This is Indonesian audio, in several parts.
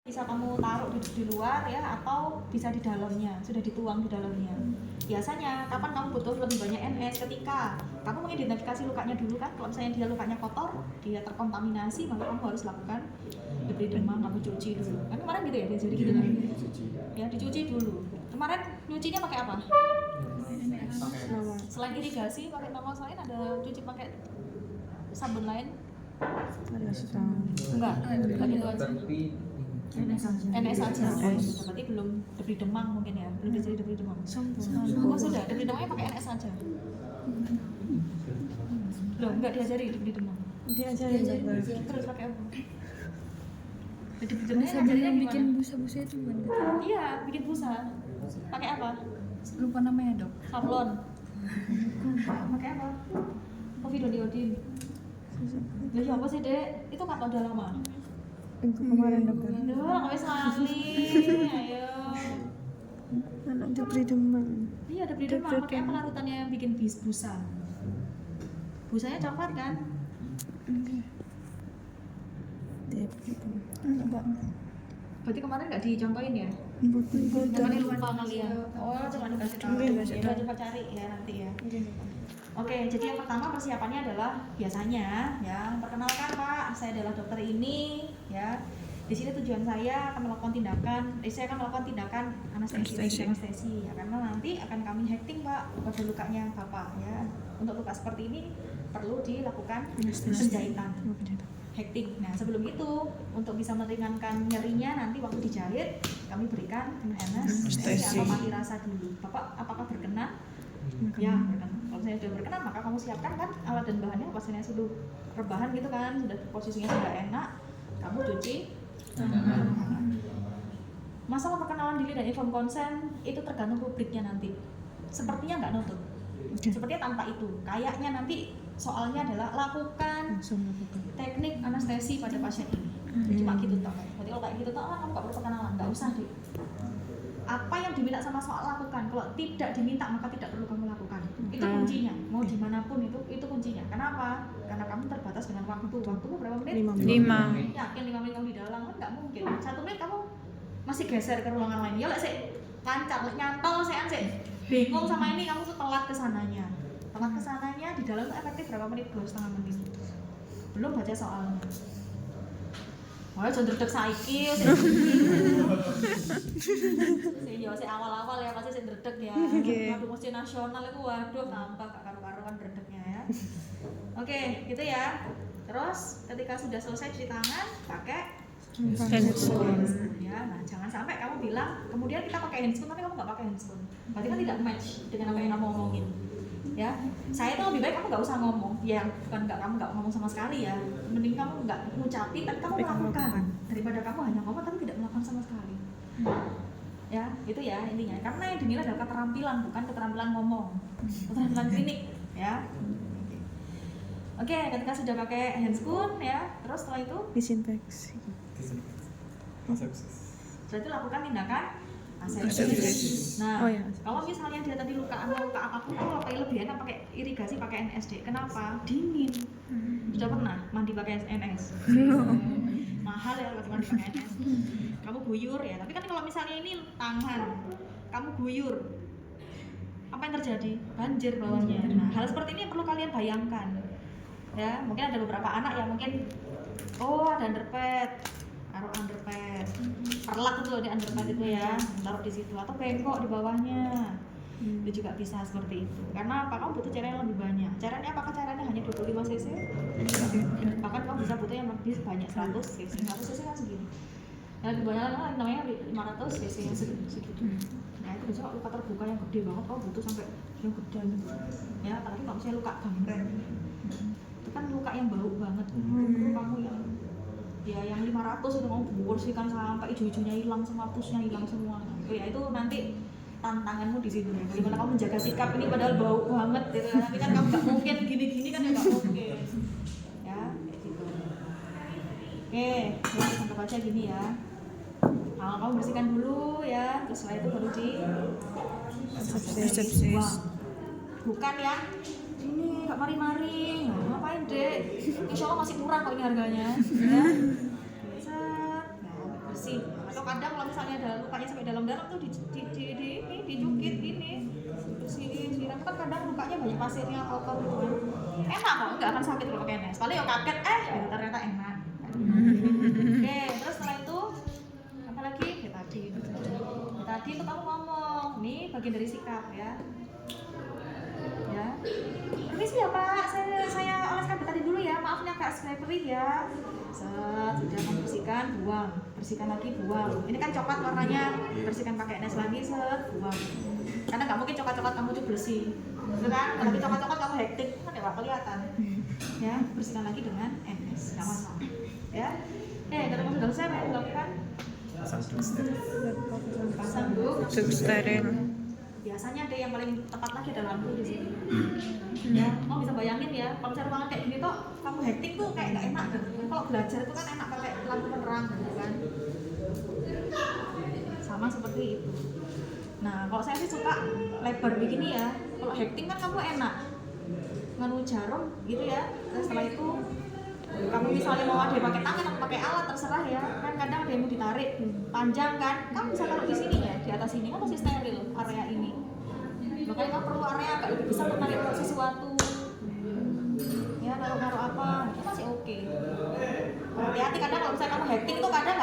bisa kamu taruh di luar ya, atau bisa di dalamnya, sudah dituang di dalamnya. Biasanya kapan kamu butuh lebih banyak NS? Ketika kamu mengidentifikasi lukanya dulu kan, kalau misalnya dia lukanya kotor, dia terkontaminasi, maka kamu harus lakukan diberi demam, kamu cuci dulu. Kan kemarin gitu ya, jadi gitu kan? Ya dicuci dulu. Kemarin nyucinya pakai apa? Selain irigasi pakai normal lain, ada cuci pakai sabun lain? Enggak, lagi itu aja. NS aja. Berarti belum debri demam mungkin ya, belum jadi debri demam. Oh sudah, debri demamnya pakai NS aja. Loh, enggak diajari debri demam. Diajarin Terus pakai apa? yang bikin busa-busa itu kan gitu. Iya, bikin busa. Pakai apa? Lupa namanya, Dok. Sablon. Pakai apa? Povidone. Lah ya apa sih, Dek? Itu kan udah lama. Untuk kemarin, Dokter. Aduh, nggak bisa lali. Ayo. Anak diberi demam. Iya, debri demam. Pakai apa larutannya yang bikin busa? Busanya coklat kan? Enggak. Berarti kemarin nggak dicontohin ya? Bukan. Kemarin lupa kali ya? Oh, cuma dikasih tahu. Ya, coba cari ya nanti ya. Oke, jadi yang pertama persiapannya adalah biasanya ya, perkenalkan Pak, saya adalah dokter ini ya. Di sini tujuan saya akan melakukan tindakan anestesi ya, karena nanti akan kami hekting Pak pada lukanya Bapak ya. Untuk luka seperti ini perlu dilakukan penjahitan. Hekting. Nah, sebelum itu untuk bisa meringankan nyerinya nanti waktu dijahit kami berikan anestesi atau mati rasa dulu. Bapak apakah berkenan? Ya, berkenan. Kalau saya sudah berkenan maka kamu siapkan kan alat dan bahannya, pasiennya sudah rebahan gitu kan, sudah posisinya sudah enak, kamu cuci. Masalah perkenalan diri dan inform konsen itu tergantung rubriknya nanti. Sepertinya nggak nutup. Sepertinya tanpa itu. Kayaknya nanti soalnya adalah lakukan teknik anestesi pada pasien ini. Cuma gitu toh. Berarti kalau kayak gitu toh, kamu nggak perlu perkenalan, nggak usah deh. Apa yang diminta sama soal lakukan. Kalau tidak diminta maka tidak perlu kamu lakukan. Itu kuncinya. Mau dimanapun itu kuncinya. Kenapa? Karena kamu terbatas dengan waktu. Waktumu berapa menit? 5. Yakin 5 menit kamu di dalam kan nggak mungkin. 1 menit kamu masih geser ke ruangan lain. Ya lah sih lancar, nyantol sih bingung sama ini, kamu tuh telat kesananya. Di dalam tuh efektif berapa menit? 2,5 menit. Belum baca soalnya. Wah, jangan dredeg saiki sih. Sih awal-awal ya pasti sih dredeg ya. Waduh, mesti nasional itu waduh tambah gak karu-karuan dredegnya ya. Oke, gitu ya. Terus ketika sudah selesai cuci tangan, pakai handscoon. Ya, nah jangan sampai kamu bilang kemudian kita pakai handscoon tapi kamu nggak pakai handscoon. Berarti kan tidak match dengan apa yang kamu ngomongin. Ya, saya tuh lebih baik kamu nggak usah ngomong. Ya, bukan kamu nggak ngomong sama sekali ya. Mending kamu nggak ngucapin tapi kamu melakukan daripada kamu hanya ngomong tapi tidak melakukan sama sekali. Ya, itu ya intinya. Karena yang dinilai adalah keterampilan, bukan keterampilan ngomong. Keterampilan klinik, ya. Oke, ketika sudah pakai handscoon ya, terus setelah itu Disinfeksi. berarti lakukan tindakan asepsis. Nah, Oh, ya. kalau misalnya dia tadi luka apapun, kalau lebih enak pakai irigasi, pakai NSD. Kenapa? Dingin. Sudah pernah mandi pakai NS? Mahal ya kalau mandi pakai NS. Kamu guyur ya. Tapi kan kalau misalnya ini tangan, kamu guyur, apa yang terjadi? Banjir bawahnya. Nah, hal seperti ini perlu kalian bayangkan. Ya, mungkin ada beberapa anak yang mungkin ada underpad, taruh underpad, perlak itu di underpad itu ya, taruh di situ atau bengkok di bawahnya. Itu juga bisa seperti itu. Karena apa? Kamu butuh cairan yang lebih banyak. Cairannya apakah cairannya hanya 25 cc? Bahkan kamu bisa butuh yang lebih banyak 100 cc. 100 cc kan segini. Yang lebih banyak lagi namanya 500 cc yang segitu. Nah itu bisa luka terbuka yang gede banget, kamu butuh sampai yang gede gitu. Ya, apalagi kalau misalnya luka gangrel. Itu kan luka yang bau banget. Kamu yang 500 itu mau bersihkan sampai hijau-hijaunya hilang semua, pusnya hilang semua. Ya itu nanti tantanganmu di situ. Bagaimana kamu menjaga sikap ini padahal bau banget gitu. Tapi kan kamu nggak mungkin gini-gini kan ya nggak mungkin. Ya kayak gitu. Oke, ya anggap aja gini ya. Nah, kamu bersihkan dulu ya. Terus setelah itu baru di Asepsis. Bukan ya. Ini nggak mari-mari, ngapain dek? Insya Allah masih murah kok ini harganya. Ya. Set, nah, bersih. bersih. Atau kadang kalau misalnya ada lukanya sampai dalam-dalam tuh dicukit gini, bersihin, siram. Kan kadang lukanya banyak pasirnya, kotor gitu kan. Enak kok, nggak akan sakit kalau pakai NS. Paling ya kaget, ya ternyata enak. Oke, terus setelah itu apa lagi? Ya tadi itu kamu ngomong, nih bagian dari sikap ya. Ya, permisi ya Pak, saya oleskan tadi dulu ya, maafnya agak perih ya. Set, sudah kamu bersihkan, buang, bersihkan lagi, buang. Ini kan coklat warnanya, bersihkan pakai NS lagi, set, buang. Karena nggak mungkin coklat-coklat kamu tuh bersih, gitu kan? Kalau coklat-coklat kamu hektik, kan nggak kelihatan. Ya, bersihkan lagi dengan NS, nggak masalah. Ya, kalau kamu sudah selesai, melakukan pasang duk steril. Biasanya ada yang paling tepat lagi ada lampu di sini. Ya, kamu bisa bayangin ya, kalau misalnya ruangan kayak gini tuh kamu hektik tuh kayak nggak enak gitu. Kalau belajar itu kan enak pakai lampu penerang gitu kan. Sama seperti itu. Nah, kalau saya sih suka lebar begini ya. Kalau hektik kan kamu enak nganu jarum gitu ya. Terus setelah itu kamu misalnya mau ada pakai tangan atau pakai alat terserah ya. Kan kadang ada yang mau ditarik panjang kan. Kamu bisa taruh di sini ya, di atas sini kan masih steril area ini. Makanya kamu perlu area agak lebih besar untuk tarik sesuatu. Ya, naruh apa, itu masih oke. Hati-hati kadang kalau misalnya kamu hektik itu kadang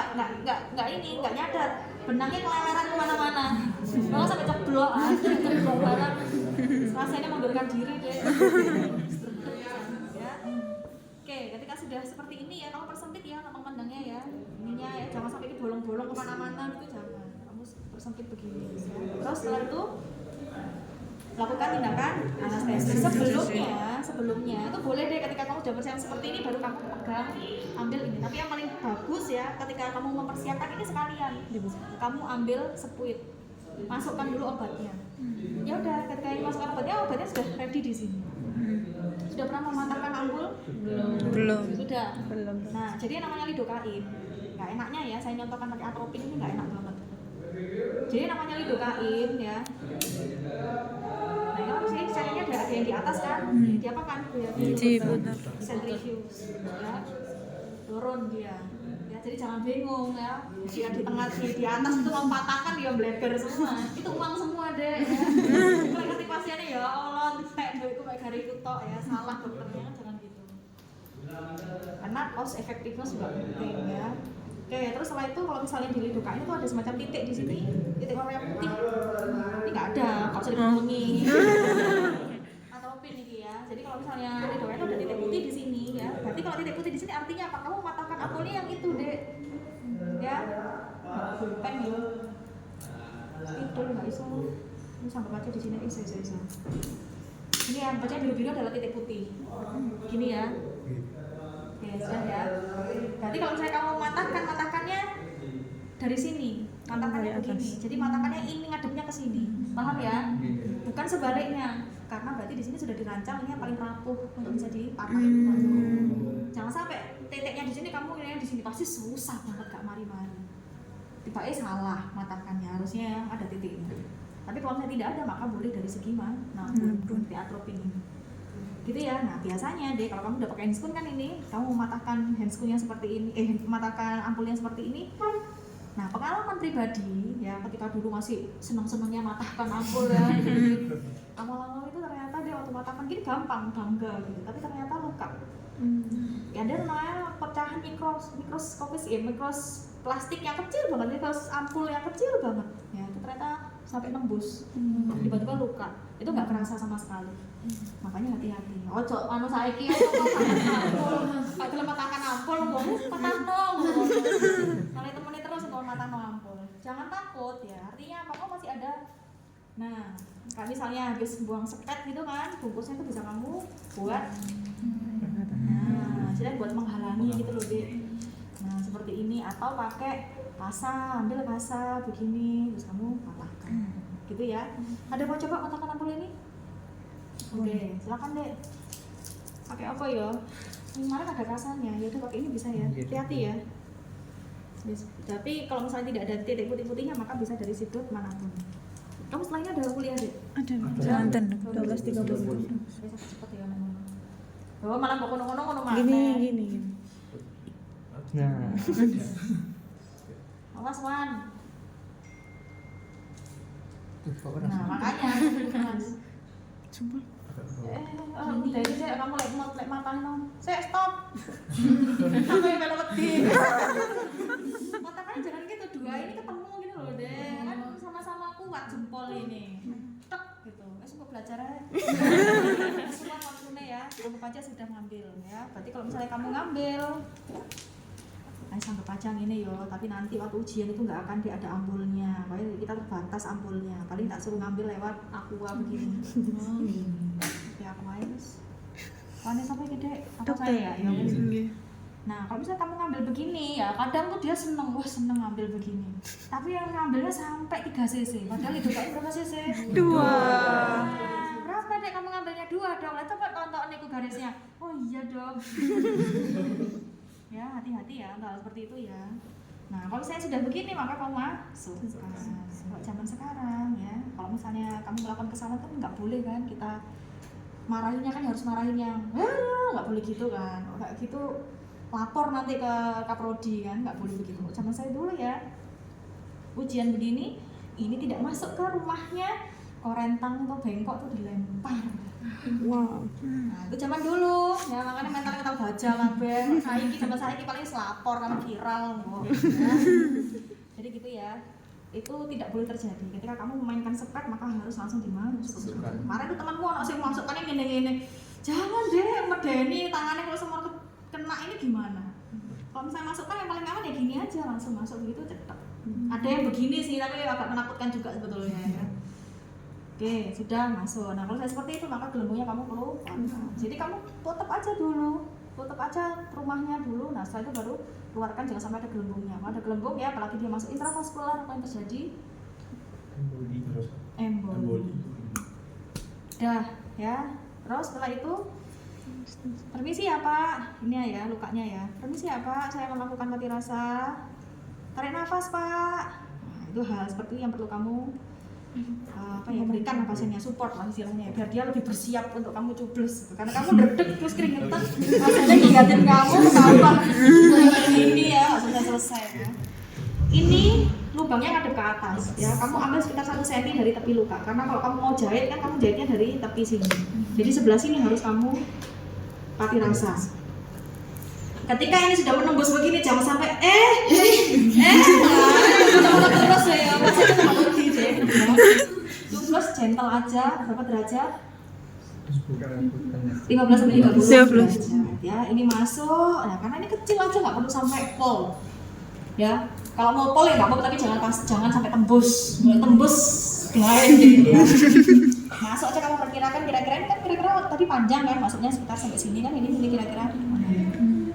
nggak nyadar. Benangnya keleleran kemana-mana. Kalau sampai ceblok barang. Rasanya mengundurkan diri deh. Ya. Oke, ketika sudah seperti ini ya, kamu persempit ya kantong pandangnya ya. Ininya ya, jangan sampai ini bolong-bolong kemana-mana gitu, jangan. Kamu persempit begini. Ya. Terus setelah itu lakukan tindakan anestesi. Sebelumnya itu boleh deh ketika kamu sudah persiapan seperti ini baru kamu pegang, ambil ini. Tapi yang paling bagus ya ketika kamu mempersiapkan ini sekalian, kamu ambil sepuit, masukkan dulu obatnya. Ya udah, ketika ini masukkan obatnya sudah ready di sini. Sudah pernah mematahkan ampul? Belum. Sudah. Belum. Nah, jadi namanya lidokain. Nggak enaknya ya, saya nyontohkan pakai atropin ini nggak enak banget. Jadi namanya lidokain ya. Nah, kalau sih caranya ada yang di atas kan? Di apa kan? Di benar. Centrifuge. Ya. Turun dia. Ya, jadi jangan bingung ya. Dia di tengah di atas itu mematahkan dia bleber semua. Itu uang semua deh ya. Kalau ngerti pasiennya ya Allah, itu kayak hari itu tok ya, salah dokternya jangan gitu. Karena cost effectiveness juga penting ya. Oke, terus setelah itu kalau misalnya di lidokain itu ada semacam titik di sini, titik warna putih. Ini nggak ada, kalau bisa dihubungi. Atau pin ini ya. Jadi kalau misalnya lidokain itu ada titik putih di sini ya. Berarti kalau titik putih di sini artinya apa? Kamu mematahkan ampulnya yang itu, Dek. Ya. Pen ya. Itu nggak iso. Ini sanggup aja di sini iso. Ini yang baca biru-biru adalah titik putih. Gini ya. Oke, sudah ya. Berarti kalau misalnya kamu matahkannya dari sini, matahkannya begini. Jadi matahkannya ini ngadepnya ke sini. Paham ya? Bukan sebaliknya. Karena berarti di sini sudah dirancang ini yang paling rapuh untuk bisa dipatahin. Jangan sampai titiknya di sini kamu ini di sini pasti susah banget gak mari-mari. Tiba-tiba salah matahkannya, harusnya ada titiknya. Tapi kalau misalnya tidak ada maka boleh dari segi mana? Di atropin ini. Gitu ya. Nah, biasanya deh kalau kamu udah pakai handscoon kan ini, kamu mematahkan handscoonnya seperti ini, mematahkan ampulnya seperti ini. Nah, pengalaman pribadi ya ketika dulu masih senang-senangnya matahkan ampul ya. Lama-lama itu ternyata dia waktu matahkan gini gampang, bangga gitu. Tapi ternyata luka. Ya ada namanya pecahan mikroskopis ya, plastik yang kecil banget, mikros ampul yang kecil banget. Ya, itu ternyata sampai nembus. Tiba-tiba luka. Itu nggak kerasa sama sekali. Makanya hati-hati. Ojo anu saiki Pak gelem matahkan ampul ngomong patahno. Kalau temene terus ngomong matahno ampul. Jangan takut ya. Artinya apa? Kok masih ada. Nah, kayak misalnya habis buang sepet gitu kan, bungkusnya itu bisa kamu buat jadi buat menghalangi gitu loh, Dek. Nah, seperti ini atau pakai kasa, ambil kasa begini terus kamu patahkan. Gitu ya. Ada mau coba patahkan ampul ini? Oke, silakan Dek. Pakai apa ya? Kemarin ada kasanya, ya udah pakai ini bisa ya. Hati-hati ya. Tapi kalau misalnya tidak ada titik putih-putihnya maka bisa dari sudut manapun. Kamu setelah ini ada kuliah Dek? Ada. Mantan 12.30. Bisa cepat ya ngomong. Oh, malah mau ngono-ngono mana? Gini. Nah. Mas Wan. Nah makanya Mas. Sumpah. Udah ini saya kamu lek matanya no. Saya stop. Aku yang melu wedi. Matanya jangan gitu, dua ini ketemu gitu loh deh. Kan sama-sama kuat jempol ini. Tek gitu. Kok belajar aja. Semua waktunya ya. Anggap aja sudah ngambil ya. Berarti kalau misalnya kamu ngambil anggap aja ini yo, tapi nanti waktu ujian itu nggak akan ada ampulnya, makanya kita terbatas ampulnya, paling tak suruh ngambil lewat aqua begini. Ya aku main terus wanita sampai gede apa saya ya. Nah kalau misalnya kamu ngambil begini ya, kadang tuh dia seneng, wah seneng ngambil begini, tapi yang ngambilnya sampai 3 cc, padahal itu kayak berapa cc? 2. Berapa dek kamu ngambilnya 2 dong, lah coba tonton niku garisnya. Oh iya dong. Ya hati-hati ya kalau seperti itu ya. Nah kalau saya sudah begini maka kamu masuk. Kalau zaman sekarang ya, kalau misalnya kamu melakukan kesalahan kan nggak boleh kan kita marahinnya, kan harus marahin yang nggak boleh gitu kan, kayak gitu lapor nanti ke kaprodi kan, nggak boleh begitu. Zaman saya dulu ya ujian begini, ini tidak masuk ke rumahnya, korentang atau bengkok tuh dilempar. Wow. Nah, itu zaman dulu ya, makanya mental kita baca lah ben. Saiki zaman saiki paling selapor kan viral kok. Ya. Jadi gitu ya. Itu tidak boleh terjadi. Ketika kamu memainkan sepet maka harus langsung dimasukkan. Kemarin itu temanmu anak sing masukkan ini ngene-ngene. Jangan deh medeni tangannya kalau semua kena ini gimana? Kalau misalnya masukkan yang paling aman ya gini aja, langsung masuk begitu cepat. Ada yang begini sih tapi agak menakutkan juga sebetulnya ya. Oke, sudah masuk. Nah, kalau saya seperti itu, maka gelembungnya kamu perlu jadi kamu tutup aja dulu. Tutup aja rumahnya dulu. Nah, setelah itu baru keluarkan, jangan sampai ada gelembungnya. Kalau ada gelembung ya, apalagi dia masuk intravaskular, apa yang terjadi? Emboli. Dah, ya. Terus setelah itu permisi ya Pak, ini ya lukanya ya. Permisi ya Pak, saya akan melakukan mati rasa. Tarik nafas Pak. Nah, itu hal seperti yang perlu kamu berikan pasiennya, support lah istilahnya, biar dia lebih bersiap untuk kamu cublos karena kamu deg-deg terus keringetan, rasanya ngeliatin kamu tambah ini ya, selesai ya. Ini lubangnya ngadep ke atas ya, kamu ambil sekitar 1 cm dari tepi luka, karena kalau kamu mau jahit kan kamu jahitnya dari tepi sini, jadi sebelah sini harus kamu pati rasa. Ketika ini sudah menembus begini, jangan sampai terus ya, masih cuma begini deh. Cublos gentle aja, berapa derajat? 15 sampai 30 ya, ini masuk. Nah, karena ini kecil aja, nggak perlu sampai pol. Ya, kalau mau pol ya nggak apa-apa, tapi jangan sampai tembus. Mulai tembus lain gitu ya. Masuk aja kamu perkirakan kira-kira ini kan kira-kira tadi panjang kan, masuknya sekitar sampai sini kan, ini kira-kira.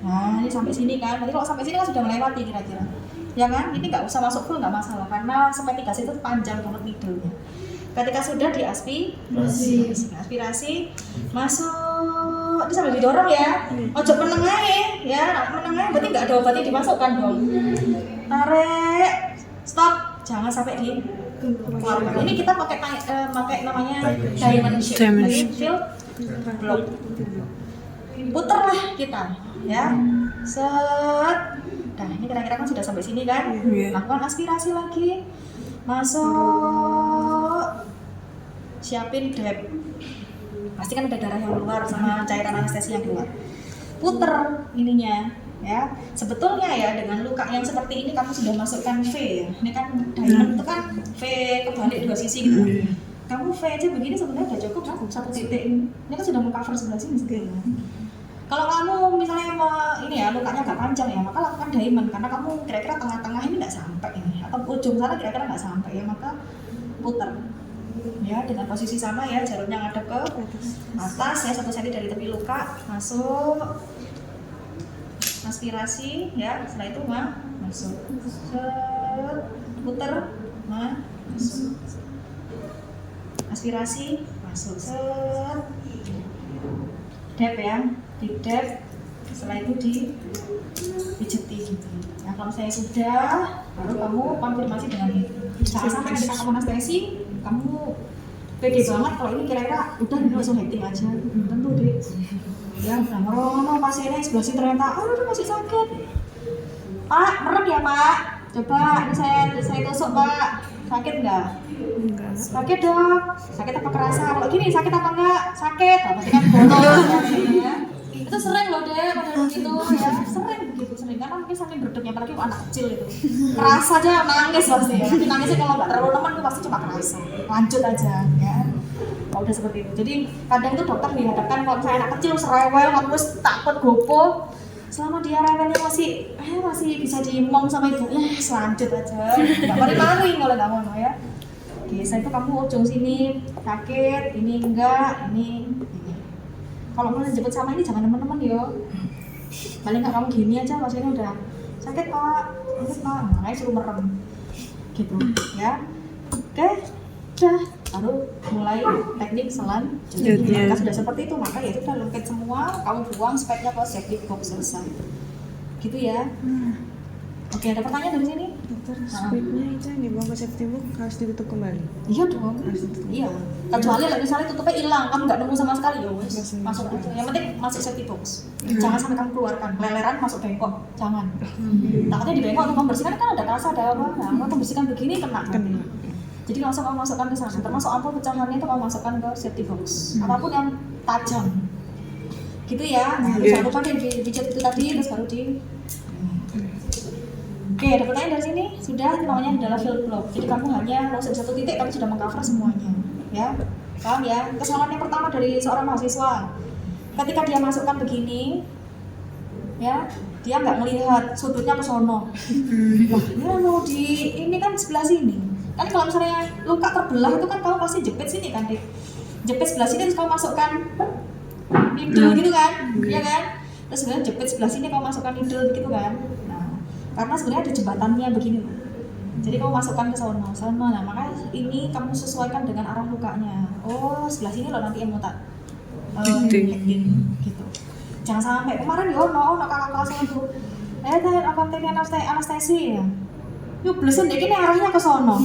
Nah, ini sampai sini kan. Nanti kalau sampai sini kan sudah melewati kira-kira. Ya kan? Ini nggak usah masuk full, nggak masalah karena sepetigasi itu panjang banget needle-nya. Ketika sudah aspirasi masuk, ini sambil didorong ya. Ojo menengahin ya, menengahin berarti nggak ada obatnya dimasukkan dong. Tarik, stop, jangan sampai di keluarkan. Ini kita pakai namanya diamond field block. Puterlah kita ya, set. Nah ini kira-kira kan sudah sampai sini kan, lakukan aspirasi lagi, masuk, siapin dep, pasti kan ada darah yang keluar sama cairan anestesi yang keluar, puter ininya ya. Sebetulnya ya dengan luka yang seperti ini kamu sudah masukkan V ya, ini kan diamond itu kan V kebalik 2 sisi gitu, kamu V aja begini sebenarnya udah cukup kan, 1 titik ini kan sudah mengcover sebelah sini sebenarnya. Kalau kamu misalnya ini ya lukanya agak panjang ya, maka lakukan diamond karena kamu kira-kira tengah-tengah ini nggak sampai ini, atau ujung sana kira-kira nggak sampai ya, maka putar ya dengan posisi sama ya, jarumnya ngadep ke atas ya, 1 cm dari tepi luka, masuk, aspirasi ya, setelah itu masuk, set, putar, masuk, aspirasi, masuk, set, dep ya, di dep, setelah itu dipijeti gitu. Nah kalau saya sudah, baru kamu konfirmasi dengan ini. Jangan sampai ketika kamu anestesi, kamu pede banget kalau ini kira-kira udah langsung hektik aja, tentu deh. Ya, nah ngomong pasiennya sebelah sini ternyata, aduh masih sakit. Pak, merem ya Pak. Coba ini saya tusuk Pak. Sakit nggak? Enggak. Sakit dok. Sakit apa kerasa? Kalau gini sakit apa enggak? Sakit. Oh, berarti kan bolong ya. Itu sering loh deh pada begitu ya. Sering karena mungkin saking berdeknya apalagi anak kecil itu. Kerasa aja nangis pasti ya. Tapi nangisnya kalau nggak terlalu nemen itu pasti cuma kerasa. Lanjut aja ya. Kalau udah seperti itu. Jadi kadang tuh dokter dihadapkan kalau misalnya anak kecil serewel, terus takut gopo. Selama dia rewelnya masih bisa diemong sama ibunya, selanjut aja. Nggak maling-maling kalau nggak mau ya. Oke, setelah itu kamu ujung sini sakit, ini enggak, ini. Kalau mau dijemput sama ini jangan teman-teman yo. Paling nggak kamu gini aja, maksudnya udah sakit pak, makanya suruh merem, gitu ya. Oke, udah, baru mulai teknik selanjutnya. Jika sudah seperti itu, maka ya sudah lengket semua, kamu buang speknya ke safety box, selesai. Gitu ya. Oke, ada pertanyaan dari sini? Dokter, speknya itu yang dibuang ke safety box harus ditutup kembali? Iya dong. Iya. Kecuali misalnya tutupnya hilang, kamu nggak nemu sama sekali ya wes. Masuk aja. Yang penting masuk safety box. Jangan sampai kamu keluarkan. Leleran masuk bengkok, jangan. Takutnya di bengkok untuk membersihkan kan ada kasa, ada apa? Nah, kamu membersihkan begini kena. Jadi langsung kamu masukkan ke sana. Termasuk ampul pecahannya itu kamu masukkan ke safety box. Apapun yang tajam. Gitu ya. Nah, jangan lupa dipijat itu tadi terus baru di. Oke, ada pertanyaan dari sini? Sudah, itu namanya adalah field block. Jadi kamu hanya langsung satu titik, kamu sudah mengcover semuanya, ya. Paham ya? Kesalahan yang pertama dari seorang mahasiswa, ketika dia masukkan begini, ya, dia nggak melihat sudutnya ke sono. Wah, dia mau di ini kan sebelah sini. Kan kalau misalnya luka terbelah itu kan kamu pasti jepit sini kan, Dik. Jepit sebelah sini terus kamu masukkan needle gitu kan, ya kan? Terus sebenarnya jepit sebelah sini kamu masukkan needle gitu kan. Karena sebenarnya ada jembatannya begini loh. Jadi kamu masukkan ke sono. Nah, makanya ini kamu sesuaikan dengan arah lukanya. Oh, sebelah sini loh nanti yang mau tak gitu. Jangan sampai kemarin yo no kakak kelas itu. Apa teknik anestesi ya? Yuk blesin deh ini arahnya ke sono.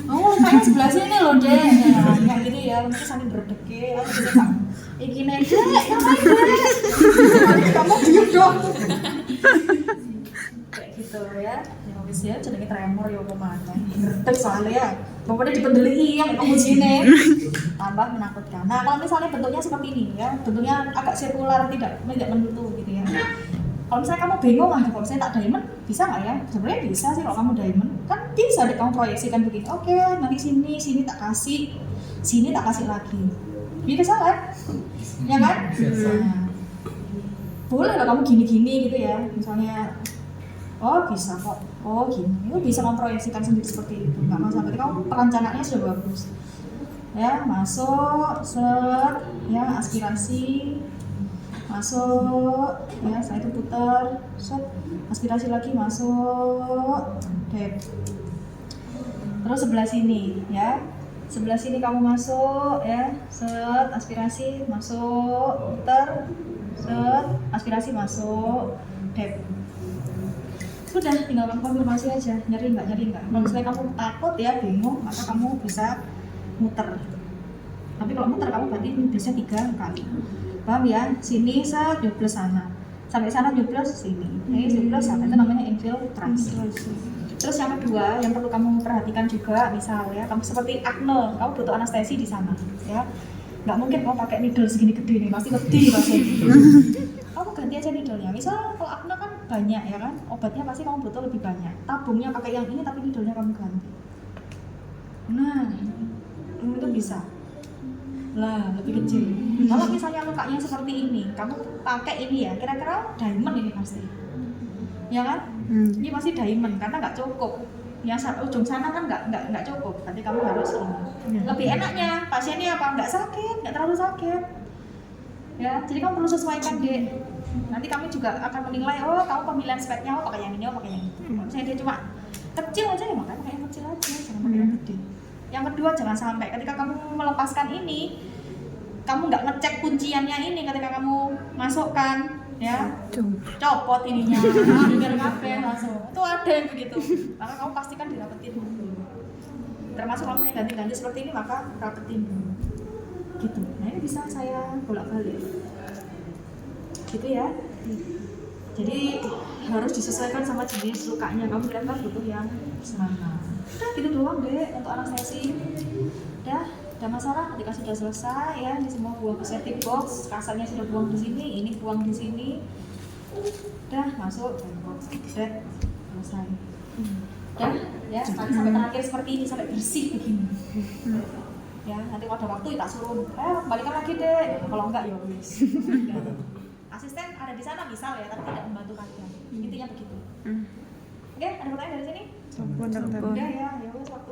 Oh, kayak sebelah sini loh, Dek. Nah, kayak gitu ya, mungkin sambil berdeke, gini aja, ngapain deh? Kamu diam dong. Gitu ya, yang habis ya jenenge tremor ya pemana ngerti soalnya ya pokoknya dipendeli yang kamu sini tambah menakutkan. Nah kalau misalnya bentuknya seperti ini ya, bentuknya agak sirkular tidak menentu gitu ya. Kalau misalnya kamu bingung kalau misalnya tak diamond bisa nggak ya? Sebenarnya bisa sih kalau kamu diamond kan bisa deh kamu proyeksikan begini. Oke, nanti sini tak kasih, sini tak kasih lagi. Bisa kan? Ya kan? Nah, boleh lah kamu gini-gini gitu ya, misalnya. Oh bisa kok, oh gini, itu bisa memproyeksikan sendiri seperti itu, nggak masalah. Berarti kamu perencanaannya sudah bagus. Ya masuk, set, ya aspirasi, masuk, ya setelah itu putar, set, aspirasi lagi masuk, dep. Terus sebelah sini, ya, sebelah sini kamu masuk, ya, set, aspirasi masuk, putar, set, aspirasi masuk, dep. Sudah, tinggal kamu konfirmasi aja, nyeri nggak. Kalau misalnya kamu takut ya, bingung, maka kamu bisa muter. Tapi kalau muter kamu berarti biasanya 3 kali. Paham ya? Sini set, jublos sana. Sampai sana jublos sini. Ini jublos sana, itu namanya infiltrasi. Terus yang kedua, yang perlu kamu perhatikan juga, misalnya kamu seperti akne, kamu butuh anestesi di sana, ya. Nggak mungkin kamu pakai needle segini gede nih, pasti pedih rasanya. Kamu ganti aja needle-nya. Misal kalau akne kan banyak ya kan, obatnya pasti kamu butuh lebih banyak. Tabungnya pakai yang ini tapi needle-nya kamu ganti. Nah, itu bisa. Lah, lebih kecil. Kalau misalnya lukanya seperti ini, kamu pakai ini ya, kira-kira diamond ini pasti. Ya kan? Ini pasti diamond karena nggak cukup. Yang ujung sana kan nggak cukup. Berarti kamu harus ini. Lebih enaknya pasiennya apa? Nggak sakit, nggak terlalu sakit. Ya, jadi kamu perlu sesuaikan deh. Nanti kami juga akan menilai, oh kamu pemilihan speknya, oh pakai yang ini, oh pakai yang itu. Kalau misalnya dia cuma kecil aja ya makanya pakai yang kecil aja, jangan pakai yang gede. Yang kedua jangan sampai ketika kamu melepaskan ini, kamu nggak ngecek kunciannya ini ketika kamu masukkan, ya copot ininya, ambil kabel langsung. Itu ada yang begitu. Maka kamu pastikan dirapetin dulu. Termasuk kalau yang ganti-ganti seperti ini maka rapetin dulu. Gitu. Nah ini bisa saya bolak-balik. Gitu ya. Jadi harus disesuaikan sama jenis lukanya. Kamu kira-kira butuh yang mana? Udah gitu doang deh untuk anestesi. Udah masalah. Ketika sudah selesai ya, ini semua buang ke septic box. Kasarnya sudah buang di sini, ini buang di sini. Udah masuk septic box. Udah selesai. Udah ya, nanti sampai terakhir seperti ini, sampai bersih begini. Ya, nanti kalau ada waktu tak suruh, balikan lagi deh. Kalau enggak ya wis. Asisten ada di sana misal ya, tapi tidak membantu kalian. Intinya begitu. Oke, ada pertanyaan dari sini? Sampun dokter. Udah ya, ya wes waktu